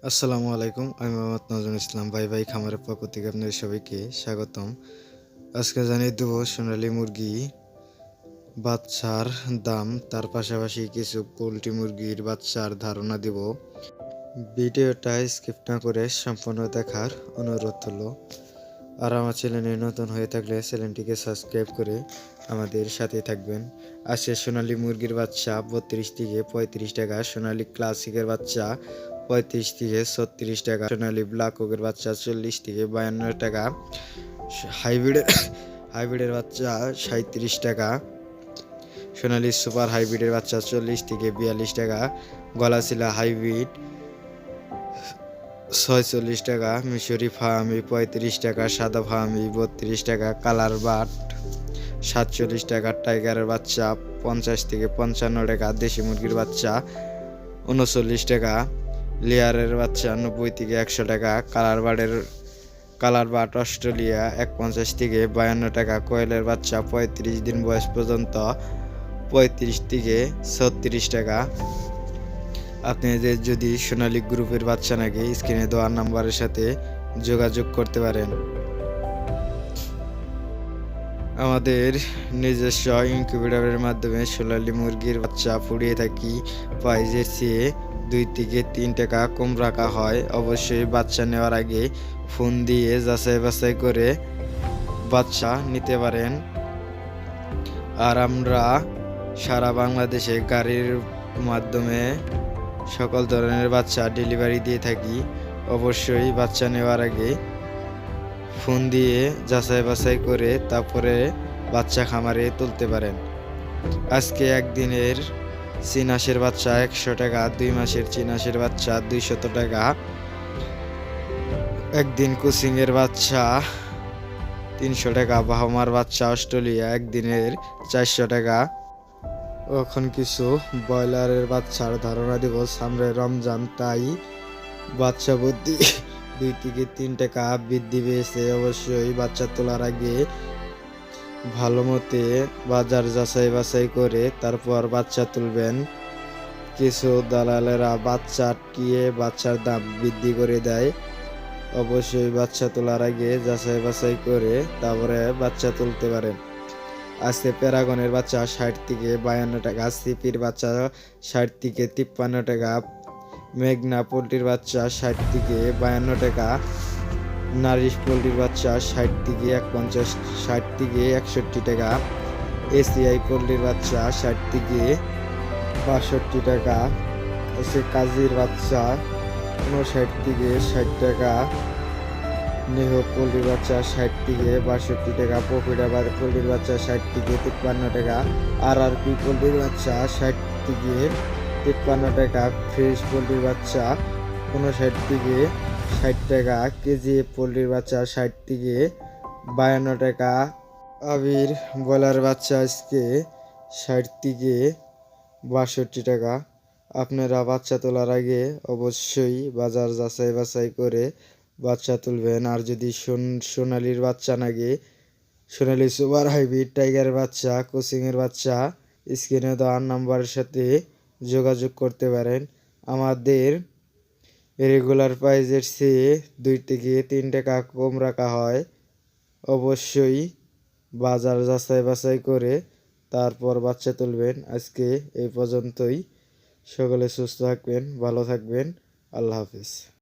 আসসালামু আলাইকুম। আমি মোহাম্মদ নজরুল ইসলাম। ভাই ভাই খামারের পক্ষ থেকে আপনাদের সবাইকে স্বাগতম। আজকে জানিয়ে দেবো সোনালী মুরগি বাচ্চার দাম, তার পাশাপাশি কিছু পোলট্রি মুরগির বাচ্চার ধারণা দেব। ভিডিওটা স্কিপ না করে সম্পূর্ণ দেখার অনুরোধ হলো। আর আমার চ্যানেলে নতুন হয়ে থাকলে চ্যানেলটিকে সাবস্ক্রাইব করে আমাদের সাথে থাকবেন। আজকে সোনালী মুরগির বাচ্চা 32 থেকে 35 টাকা, সোনালী ক্লাসিকের বাচ্চা 35 থেকে 36 টাকা, সোনালী ব্ল্যাক ওকের বাচ্চা 40 থেকে 52 টাকা, হাইব্রিডের বাচ্চা 37 টাকা, সোনালী সুপার হাইব্রিডের বাচ্চা 40 থেকে 42 টাকা, গলাশিলা হাইব্রিড 46 টাকা, মিশরি ফার্মি 35 টাকা, সাদা ফার্মি 32 টাকা, কালার বাট 47 টাকা, টাইগারের বাচ্চা 50 থেকে 55 টাকা, দেশি মুরগির বাচ্চা 39 টাকা, লেয়ারের বাচ্চা 90 থেকে 100 টাকা, কালার বাট অস্ট্রেলিয়া 51 থেকে 52 টাকা, কোয়েলের বাচ্চা 35 দিন বয়স পর্যন্ত 35 থেকে 36 টাকা। আপনাদের যদি সোনালী গ্রুপের বাচ্চা নাকি স্ক্রিনে দেওয়া নাম্বারের সাথে যোগাযোগ করতে পারেন। আমাদের নিজস্ব ইনকিউবেটরের মাধ্যমে সোনালী মুরগির বাচ্চা ফুটিয়ে থাকি। প্রাইজের চেয়ে 2 থেকে 3 টাকা কম রাখা হয়। অবশ্যই বাচ্চা নেওয়ার আগে ফোন দিয়ে যাচাই বাছাই করে বাচ্চা নিতে পারেন। আর আমরা সারা বাংলাদেশে গাড়ির মাধ্যমে সকল ধরনের বাচ্চা ডেলিভারি দিয়ে থাকি। অবশ্যই বাচ্চা নেওয়ার আগে ফোন দিয়ে যাচাই বাছাই করে তারপরে বাচ্চা খামারে তুলতে পারেন। আজকে একদিনের চীনাশের বাচ্চা 100 টাকা, 2 মাসের চীনাশের বাচ্চা 200 টাকা, একদিন কোচিংয়ের বাচ্চা 300 টাকা, বাহামার বাচ্চা অস্ট্রেলিয়া একদিনের 400 টাকা। এখন কিছু ব্রয়লারের বাচ্চার ধারণা দেব। সামনে রমজান, তাই বাচ্চা বুদ্ধি 2 থেকে 3 টাকা বৃদ্ধি পেয়েছে। অবশ্যই বাচ্চা তোলার আগে ভালো মতে বাজার যাচাই বাছাই করে তারপর বাচ্চা তুলবেন। কিছু দালালেরা বাচ্চা আটকিয়ে বাচ্চার দাম বৃদ্ধি করে দেয়। অবশ্যই বাচ্চা তোলার আগে যাচাই বাছাই করে তারপরে বাচ্চা তুলতে পারেন। আজকে প্যারাগনের বাচ্চা 60 থেকে 52 টাকা, সিপির বাচ্চা 60 থেকে 53 টাকা, মেঘনা পোলট্রির বাচ্চা 60 থেকে 52 টাকা, নারিশ পোলট্রির বাচ্চা 60 থেকে 51, 60 থেকে 61 টাকা, এসিআই পোলট্রির বাচ্চা 60 থেকে 62 টাকা, কাজীর বাচ্চা 59 থেকে 60 টাকা, নেহ পোলট্রির বাচ্চা 60 থেকে 62 টাকা, পপিডাবাদ পোলট্রির বাচ্চা 60 থেকে 53 টাকা, আরআরপি পোলট্রির বাচ্চা 60 থেকে 53 টাকা, ফ্রেশ পোলট্রির বাচ্চা 59 থেকে 60 টাকা, কেজি পোলট্রির বাচ্চা 60 থেকে 52 টাকা, আবির ব্রয়লার বাচ্চা আজকে 60 থেকে 62 টাকা। আপনারা বাচ্চা তোলার আগে অবশ্যই বাজার যাচাই বাছাই করে বাচ্চা তুলবেন। আর যদি সোনালির বাচ্চা নাকি সোনালি সুপার হাইব্রিড টাইগারের বাচ্চা, কোচিংয়ের বাচ্চা স্ক্রিনে দেওয়ার নাম্বারের সাথে যোগাযোগ করতে পারেন। আমাদের রেগুলার প্রাইজের চেয়ে 2 থেকে 3 টাকা কম রাখা হয়। অবশ্যই বাজার যাচাই বাছাই করে তারপর বাচ্চা তুলবেন। আজকে এই পর্যন্তই। সকলে সুস্থ থাকবেন, ভালো থাকবেন। আল্লাহ হাফিজ।